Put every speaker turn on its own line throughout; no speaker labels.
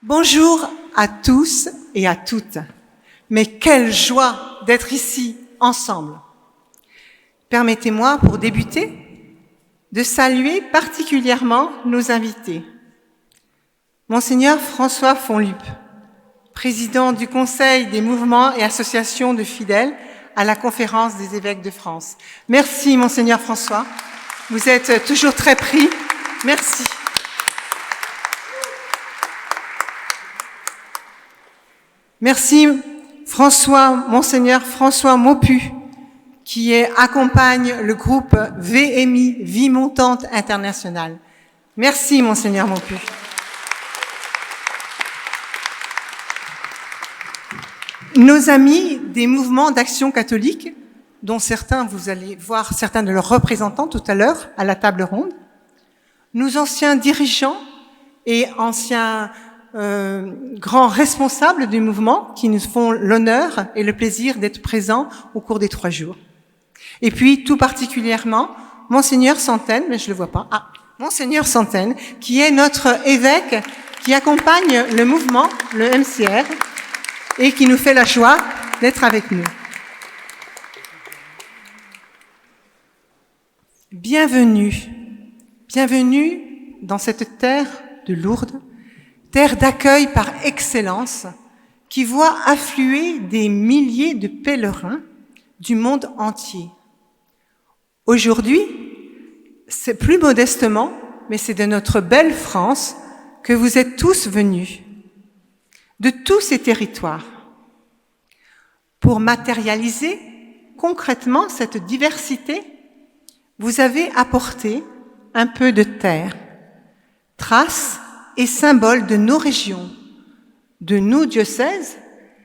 Bonjour à tous et à toutes. Mais quelle joie d'être ici ensemble. Permettez-moi, pour débuter, de saluer particulièrement nos invités. Monseigneur François Fonlup, président du Conseil des mouvements et associations de fidèles à la Conférence des évêques de France. Merci, Monseigneur François. Vous êtes toujours très pris. Merci. Merci, Monseigneur François Maupu, qui accompagne le groupe VMI, Vie Montante Internationale. Merci, Monseigneur Maupu. Nos amis des mouvements d'action catholique, dont certains, vous allez voir certains de leurs représentants tout à l'heure à la table ronde, nos anciens dirigeants et anciens grands responsables du mouvement qui nous font l'honneur et le plaisir d'être présents au cours des 3 jours. Et puis, tout particulièrement, Monseigneur Santaine, mais je le vois pas, Monseigneur Santaine, qui est notre évêque, qui accompagne le mouvement, le MCR, et qui nous fait la joie d'être avec nous. Bienvenue dans cette terre de Lourdes, terre d'accueil par excellence, qui voit affluer des milliers de pèlerins du monde entier. Aujourd'hui, c'est plus modestement, mais c'est de notre belle France que vous êtes tous venus, de tous ces territoires, pour matérialiser concrètement cette diversité. Vous avez apporté un peu de terre, traces et symbole de nos régions, de nos diocèses,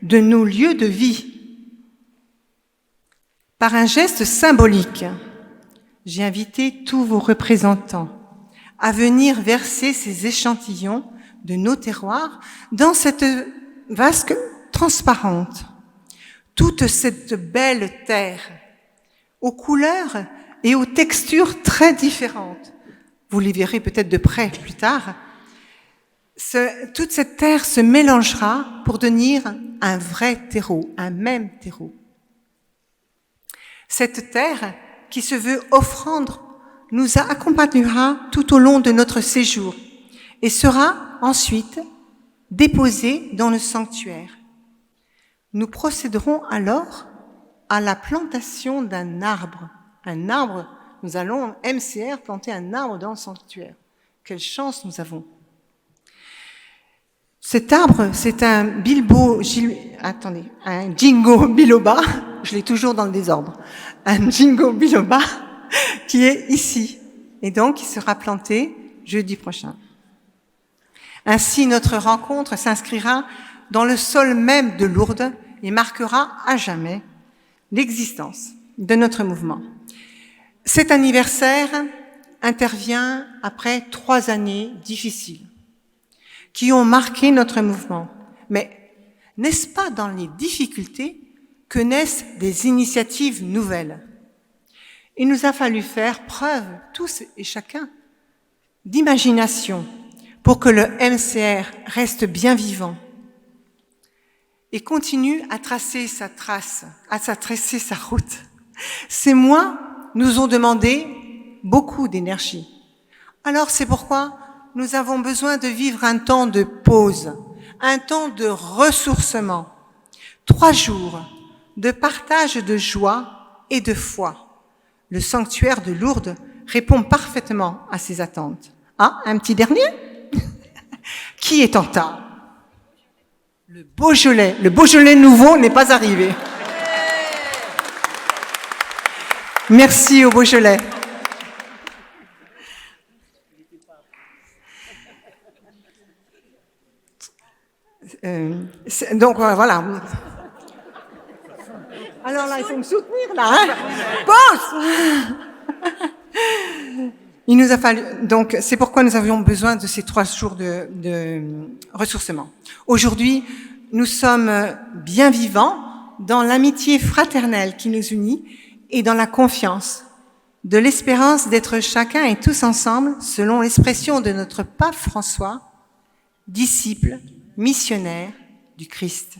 de nos lieux de vie. Par un geste symbolique, j'ai invité tous vos représentants à venir verser ces échantillons de nos terroirs dans cette vasque transparente. Toute cette belle terre, aux couleurs et aux textures très différentes. Vous les verrez peut-être de près plus tard. Toute cette terre se mélangera pour devenir un vrai terreau, un même terreau. Cette terre qui se veut offrande nous accompagnera tout au long de notre séjour et sera ensuite déposée dans le sanctuaire. Nous procéderons alors à la plantation d'un arbre. Un arbre, nous allons, MCR, planter un arbre dans le sanctuaire. Quelle chance nous avons! Cet arbre, c'est un ginkgo biloba, je l'ai toujours dans le désordre, un ginkgo biloba qui est ici, et donc il sera planté jeudi prochain. Ainsi, notre rencontre s'inscrira dans le sol même de Lourdes et marquera à jamais l'existence de notre mouvement. Cet anniversaire intervient après 3 années difficiles qui ont marqué notre mouvement. Mais n'est-ce pas dans les difficultés que naissent des initiatives nouvelles? Il nous a fallu faire preuve, tous et chacun, d'imagination pour que le MCR reste bien vivant et continue à tracer sa route. Ces mois nous ont demandé beaucoup d'énergie. Alors c'est pourquoi nous avons besoin de vivre un temps de pause, un temps de ressourcement, 3 jours de partage de joie et de foi. Le sanctuaire de Lourdes répond parfaitement à ces attentes. Un petit dernier? Qui est en retard? Le Beaujolais nouveau n'est pas arrivé. Merci au Beaujolais. Donc voilà. Alors là, il faut me soutenir là. Pause. Il nous a fallu. Donc c'est pourquoi nous avions besoin de ces 3 jours de ressourcement. Aujourd'hui, nous sommes bien vivants dans l'amitié fraternelle qui nous unit et dans la confiance, de l'espérance d'être chacun et tous ensemble, selon l'expression de notre pape François, disciples missionnaire du Christ.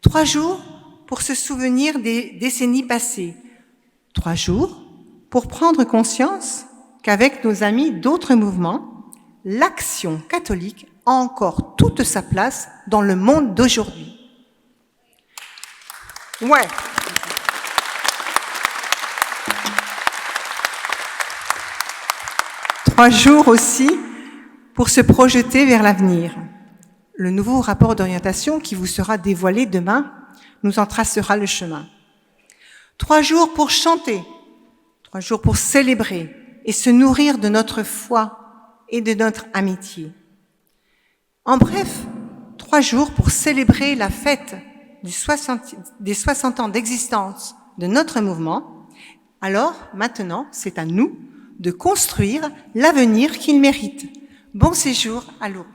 3 jours pour se souvenir des décennies passées. 3 jours pour prendre conscience qu'avec nos amis d'autres mouvements, l'action catholique a encore toute sa place dans le monde d'aujourd'hui. Ouais. 3 jours aussi pour se projeter vers l'avenir. Le nouveau rapport d'orientation qui vous sera dévoilé demain nous en tracera le chemin. 3 jours pour chanter, 3 jours pour célébrer et se nourrir de notre foi et de notre amitié. En bref, 3 jours pour célébrer la fête des 60 ans d'existence de notre mouvement. Alors, maintenant, c'est à nous de construire l'avenir qu'il mérite. Bon séjour à Lourdes.